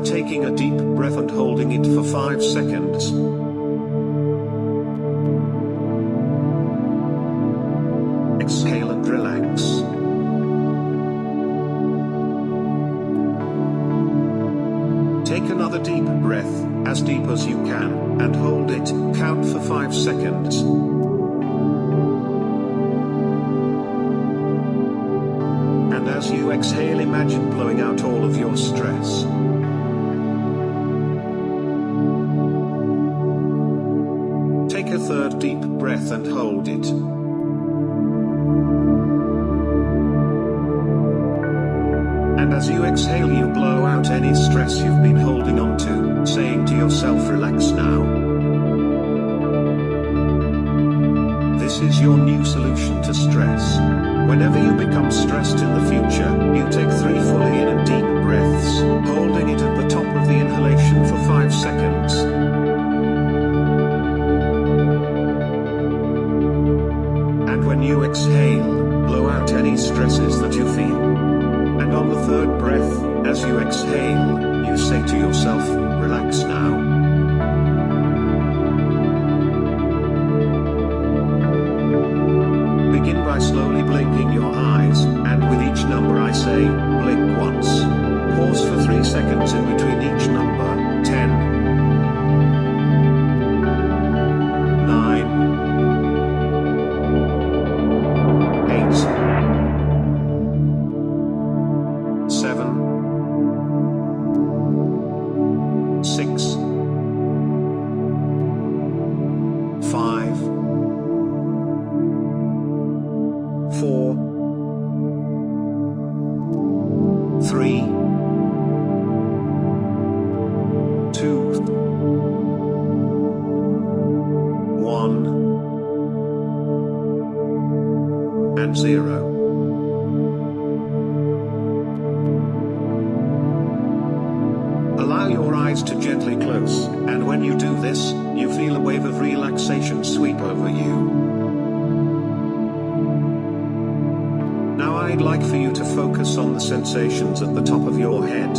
taking a deep breath and holding it for 5 seconds. Exhale and relax. Take another deep breath, as deep as you can, and hold it. Count for 5 seconds. And as you exhale, imagine blowing out all of your stress. Take a third deep breath and hold it. And as you exhale, you blow out any stress you've been holding on to, saying to yourself, relax now. This is your new solution to stress. Whenever you become stressed in the future, you take 3 fully in and deep breaths, holding it at the top of the inhalation for 5 seconds. And when you exhale, blow out any stresses that you feel. And on the third breath, as you exhale, you say to yourself, relax now. Begin by slowly blinking your eyes, and with each number I say, blink once. Pause for 3 seconds in between each number. 10, 9, 8, 7, 6, 5, 4, 3, 2, 1, and 0. Allow your eyes to gently close, and when you do this, you feel a wave of relaxation sweep over you. Now I'd like for you to focus on the sensations at the top of your head.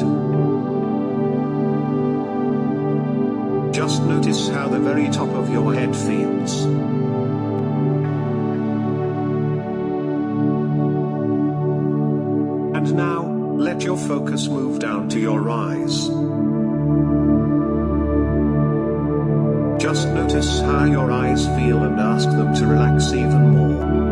Just notice how the very top of your head feels. And now, let your focus move down to your eyes. Just notice how your eyes feel and ask them to relax even more.